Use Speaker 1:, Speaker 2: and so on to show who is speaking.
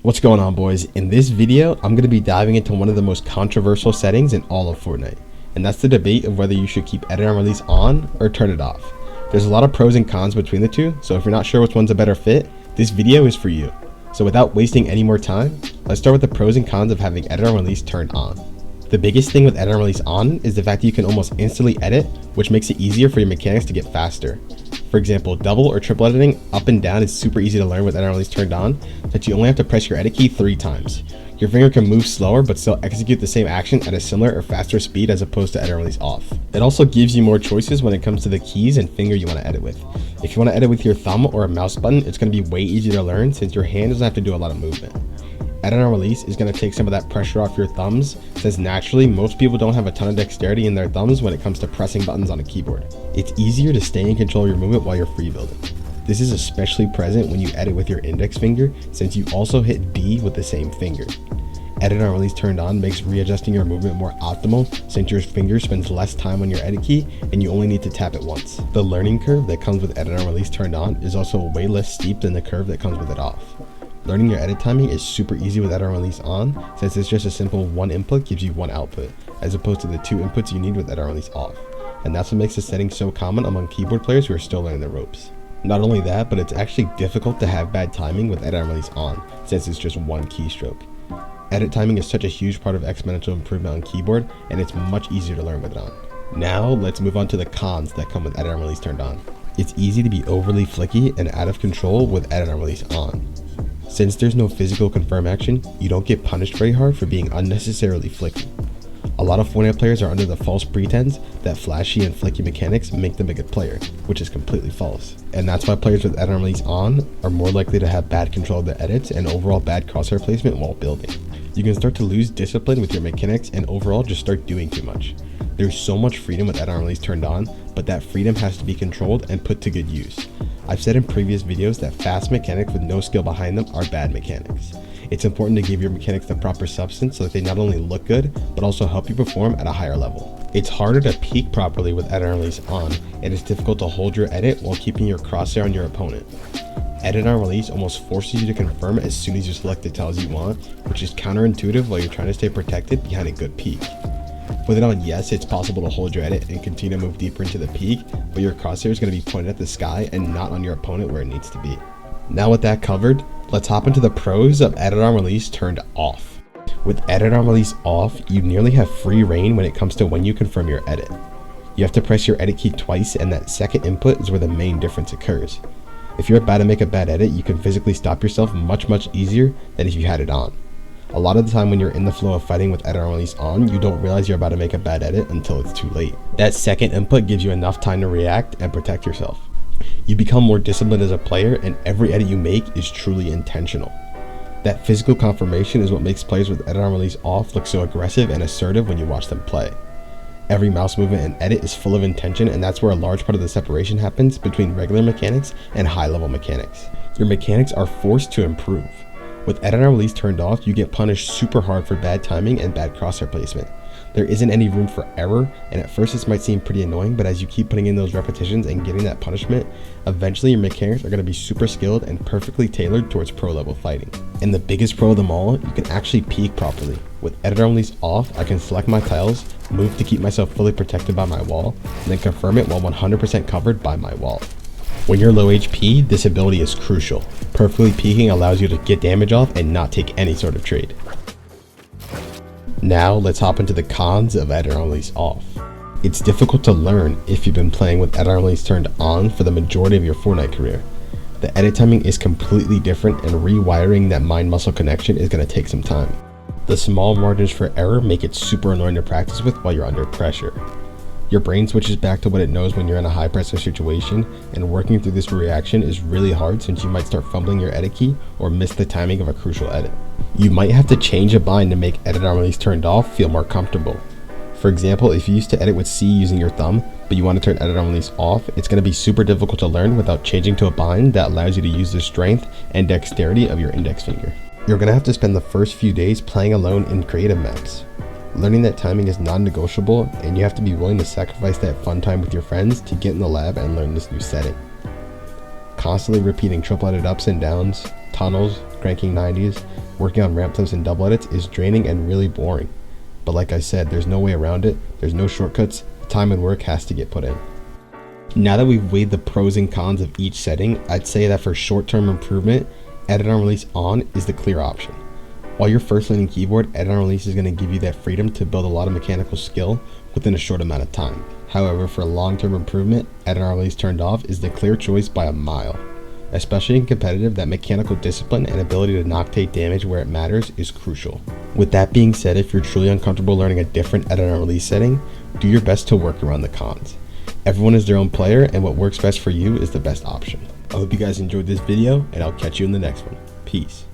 Speaker 1: What's going on, boys? In this video, I'm going to be diving into one of the most controversial settings in all of Fortnite, and that's the debate of whether you should keep edit on release on or turn it off. There's a lot of pros and cons between the two, so if you're not sure which one's a better fit, this video is for you. So without wasting any more time, let's start with the pros and cons of having edit on release turned on. The biggest thing with edit on release on is the fact that you can almost instantly edit, which makes it easier for your mechanics to get faster. For example, double or triple editing up and down is super easy to learn with edit on release turned on, that you only have to press your edit key 3 times. Your finger can move slower but still execute the same action at a similar or faster speed as opposed to edit on release off. It also gives you more choices when it comes to the keys and finger you want to edit with. If you want to edit with your thumb or a mouse button, it's going to be way easier to learn since your hand doesn't have to do a lot of movement. Edit on release is going to take some of that pressure off your thumbs, since naturally most people don't have a ton of dexterity in their thumbs when it comes to pressing buttons on a keyboard. It's easier to stay in control of your movement while you're free building. This is especially present when you edit with your index finger, since you also hit D with the same finger. Edit on release turned on makes readjusting your movement more optimal, since your finger spends less time on your edit key and you only need to tap it once. The learning curve that comes with edit on release turned on is also way less steep than the curve that comes with it off. Learning your edit timing is super easy with edit on release on, since it's just a simple one input gives you one output, as opposed to the 2 inputs you need with edit on release off. And that's what makes the setting so common among keyboard players who are still learning the ropes. Not only that, but it's actually difficult to have bad timing with edit on release on, since it's just one keystroke. Edit timing is such a huge part of exponential improvement on keyboard, and it's much easier to learn with it on. Now let's move on to the cons that come with edit on release turned on. It's easy to be overly flicky and out of control with edit on release on. Since there's no physical confirm action, you don't get punished very hard for being unnecessarily flicky. A lot of Fortnite players are under the false pretense that flashy and flicky mechanics make them a good player, which is completely false. And that's why players with edit on release on are more likely to have bad control of their edits and overall bad crosshair placement while building. You can start to lose discipline with your mechanics and overall just start doing too much. There's so much freedom with edit on release turned on, but that freedom has to be controlled and put to good use. I've said in previous videos that fast mechanics with no skill behind them are bad mechanics. It's important to give your mechanics the proper substance so that they not only look good, but also help you perform at a higher level. It's harder to peek properly with edit on release on, and it's difficult to hold your edit while keeping your crosshair on your opponent. Edit on release almost forces you to confirm as soon as you select the tiles you want, which is counterintuitive while you're trying to stay protected behind a good peek. With it on, yes, it's possible to hold your edit and continue to move deeper into the peak, but your crosshair is going to be pointed at the sky and not on your opponent where it needs to be. Now with that covered, let's hop into the pros of edit on release turned off. With edit on release off, you nearly have free reign when it comes to when you confirm your edit. You have to press your edit key twice, and that second input is where the main difference occurs. If you're about to make a bad edit, you can physically stop yourself much easier than if you had it on. A lot of the time when you're in the flow of fighting with edit on release on, you don't realize you're about to make a bad edit until it's too late. That second input gives you enough time to react and protect yourself. You become more disciplined as a player, and every edit you make is truly intentional. That physical confirmation is what makes players with edit on release off look so aggressive and assertive when you watch them play. Every mouse movement and edit is full of intention, and that's where a large part of the separation happens between regular mechanics and high-level mechanics. Your mechanics are forced to improve. With edit on release turned off, you get punished super hard for bad timing and bad crosshair placement. There isn't any room for error, and at first this might seem pretty annoying, but as you keep putting in those repetitions and getting that punishment, eventually your mechanics are going to be super skilled and perfectly tailored towards pro level fighting. And the biggest pro of them all, you can actually peek properly. With edit on release off, I can select my tiles, move to keep myself fully protected by my wall, and then confirm it while 100% covered by my wall. When you're low HP, this ability is crucial. Perfectly peeking allows you to get damage off and not take any sort of trade. Now let's hop into the cons of edit on release off. It's difficult to learn if you've been playing with edit on release turned on for the majority of your Fortnite career. The edit timing is completely different, and rewiring that mind muscle connection is going to take some time. The small margins for error make it super annoying to practice with while you're under pressure. Your brain switches back to what it knows when you're in a high pressure situation, and working through this reaction is really hard since you might start fumbling your edit key or miss the timing of a crucial edit. You might have to change a bind to make edit on release turned off feel more comfortable. For example, if you used to edit with C using your thumb, but you want to turn edit on release off, it's going to be super difficult to learn without changing to a bind that allows you to use the strength and dexterity of your index finger. You're going to have to spend the first few days playing alone in creative maps. Learning that timing is non-negotiable, and you have to be willing to sacrifice that fun time with your friends to get in the lab and learn this new setting. Constantly repeating triple-edit ups and downs, tunnels, cranking 90s, working on ramp flips and double edits is draining and really boring. But like I said, there's no way around it, there's no shortcuts, time and work has to get put in. Now that we've weighed the pros and cons of each setting, I'd say that for short-term improvement, edit on release on is the clear option. While you're first learning keyboard, edit on release is going to give you that freedom to build a lot of mechanical skill within a short amount of time. However, for long-term improvement, edit on release turned off is the clear choice by a mile. Especially in competitive, that mechanical discipline and ability to noctate damage where it matters is crucial. With that being said, if you're truly uncomfortable learning a different edit on release setting, do your best to work around the cons. Everyone is their own player, and what works best for you is the best option. I hope you guys enjoyed this video, and I'll catch you in the next one. Peace.